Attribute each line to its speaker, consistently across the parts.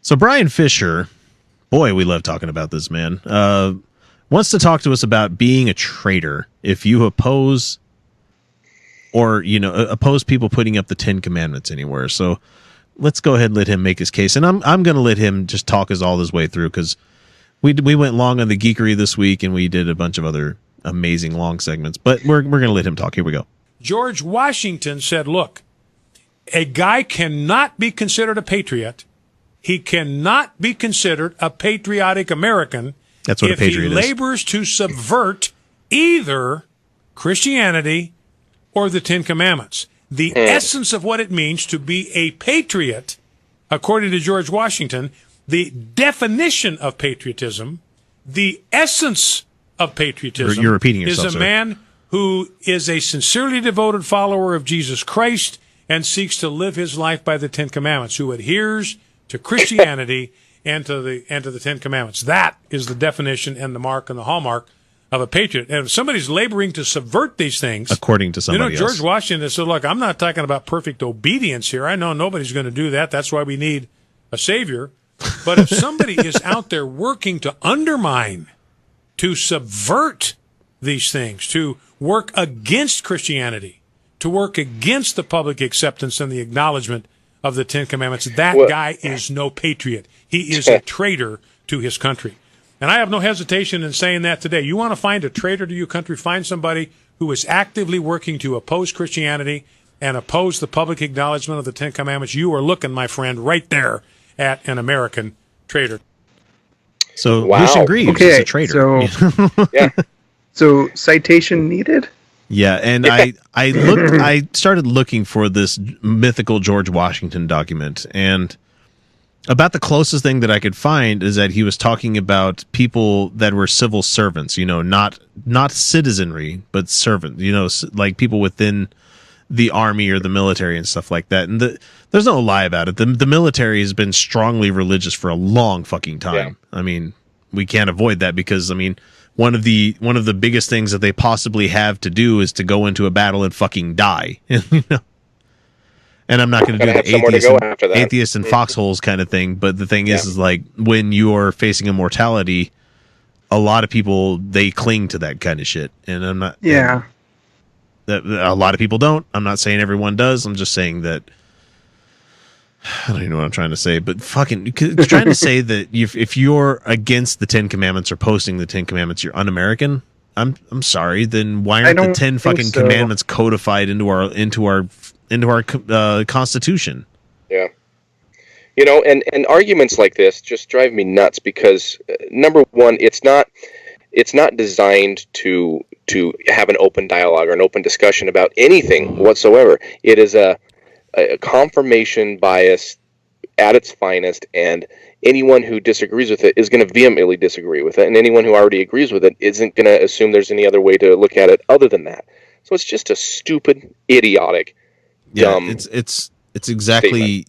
Speaker 1: So Bryan Fischer, boy, we love talking about this man, wants to talk to us about being a traitor if you oppose or, oppose people putting up the 10 Commandments anywhere. So let's go ahead and let him make his case. And I'm going to let him just talk us all his way through, because we went long on the geekery this week, and we did a bunch of other amazing long segments. But we're going to let him talk. Here we go.
Speaker 2: George Washington said, look, a guy cannot be considered a patriot. He cannot be considered a patriotic American
Speaker 1: That's what
Speaker 2: if
Speaker 1: a patriot
Speaker 2: he labors to subvert either Christianity or the 10 Commandments. The essence of what it means to be a patriot, according to George Washington, the definition of patriotism, the essence of patriotism
Speaker 1: You're repeating yourself,
Speaker 2: is a
Speaker 1: sir.
Speaker 2: man who is a sincerely devoted follower of Jesus Christ and seeks to live his life by the 10 Commandments, who adheres to Christianity and to the 10 Commandments. That is the definition and the mark and the hallmark of a patriot. And if somebody's laboring to subvert these things,
Speaker 1: According to somebody
Speaker 2: George
Speaker 1: else.
Speaker 2: Washington said, look, I'm not talking about perfect obedience here. I know nobody's going to do that. That's why we need a savior. But if somebody is out there working to undermine, to subvert these things, to work against Christianity, to work against the public acceptance and the acknowledgement of the 10 Commandments, that guy is no patriot. He is a traitor to his country. And I have no hesitation in saying that today. You want to find a traitor to your country, find somebody who is actively working to oppose Christianity and oppose the public acknowledgement of the 10 Commandments. You are looking, my friend, right there at an American traitor.
Speaker 1: So
Speaker 3: Wow.
Speaker 1: Bush agrees.
Speaker 4: Okay,
Speaker 1: He's a traitor.
Speaker 4: so
Speaker 3: Yeah.
Speaker 4: so citation needed.
Speaker 1: Yeah, and I started looking for this mythical George Washington document, and about the closest thing that I could find is that he was talking about people that were civil servants, not citizenry, but servant, like people within the army or the military and stuff like that. And there's no lie about it. The military has been strongly religious for a long fucking time.
Speaker 3: Yeah.
Speaker 1: I mean, we can't avoid that because, one of the biggest things that they possibly have to do is to go into a battle and fucking die. And I'm not going to do the atheist and foxholes kind of thing. But the thing is like when you're facing immortality, a lot of people, they cling to that kind of shit. And I'm not.
Speaker 4: Yeah.
Speaker 1: A lot of people don't. I'm not saying everyone does. I'm just saying that. I don't even know what I'm trying to say, but fucking trying to say that if you're against the 10 Commandments or posting the 10 Commandments, you're un-American. I'm sorry. Then why aren't the 10 fucking commandments codified into our Constitution?
Speaker 3: Yeah. And arguments like this just drive me nuts because number one, it's not designed to have an open dialogue or an open discussion about anything whatsoever. It is a confirmation bias at its finest, and anyone who disagrees with it is going to vehemently disagree with it, and anyone who already agrees with it isn't going to assume there's any other way to look at it other than that. So it's just a stupid, idiotic, dumb.
Speaker 1: It's exactly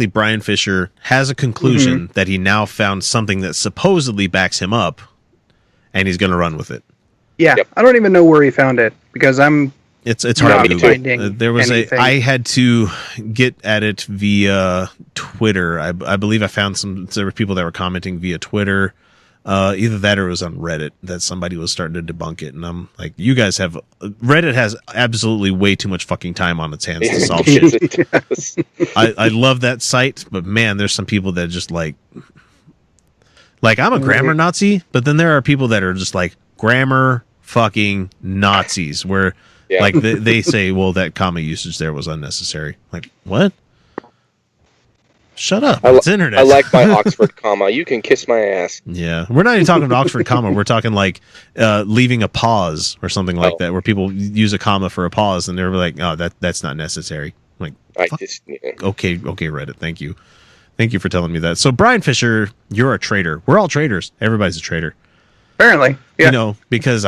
Speaker 1: Bryan Fischer has a conclusion that he now found something that supposedly backs him up, and he's going to run with it.
Speaker 4: Yeah, yep. I don't even know where he found it because
Speaker 1: it's hard to
Speaker 4: Google.
Speaker 1: There was I had to get at it via Twitter. I believe I found there were people that were commenting via Twitter. Either that or it was on Reddit that somebody was starting to debunk it. And I'm like, you guys Reddit has absolutely way too much fucking time on its hands to solve shit. I love that site, but man, there's some people that just like I'm a grammar Nazi, but then there are people that are just like grammar fucking Nazis where like they say, well, that comma usage there was unnecessary. Like, what? Shut up. It's internet.
Speaker 3: I like my Oxford comma. You can kiss my ass.
Speaker 1: Yeah. We're not even talking about Oxford comma. We're talking like leaving a pause or something like that, where people use a comma for a pause and they're like, oh, that's not necessary. I'm like, okay, Reddit. Thank you. Thank you for telling me that. So, Bryan Fischer, you're a traitor. We're all traitors. Everybody's a traitor.
Speaker 4: Apparently. Yeah.
Speaker 1: Because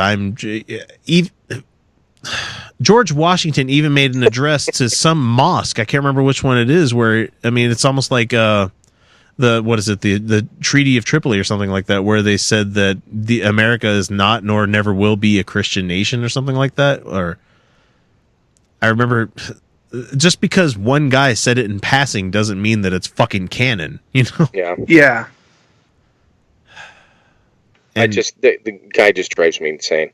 Speaker 1: George Washington even made an address to some mosque. I can't remember which one it is. Where it's almost like the Treaty of Tripoli or something like that, where they said that the America is not nor never will be a Christian nation or something like that. Or I remember just because one guy said it in passing doesn't mean that it's fucking canon, you know?
Speaker 3: Yeah.
Speaker 4: Yeah.
Speaker 3: And the guy just drives me insane.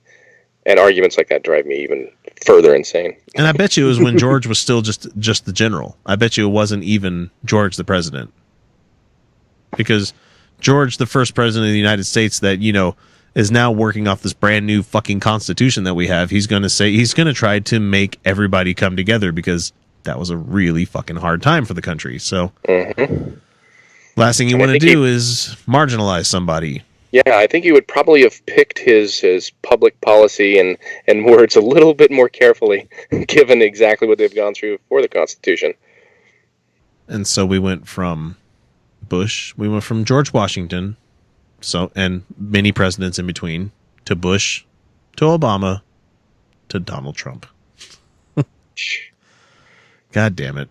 Speaker 3: And arguments like that drive me even further insane.
Speaker 1: And I bet you it was when George was still just the general. I bet you it wasn't even George the president. Because George, the first president of the United States that, you know, is now working off this brand new fucking constitution that we have, he's going to try to make everybody come together because that was a really fucking hard time for the country. So last thing you want to do is marginalize somebody.
Speaker 3: Yeah, I think he would probably have picked his public policy and words a little bit more carefully, given exactly what they've gone through for the Constitution.
Speaker 1: And so we went from Bush, we went from George Washington, and many presidents in between, to Bush, to Obama, to Donald Trump. God damn it.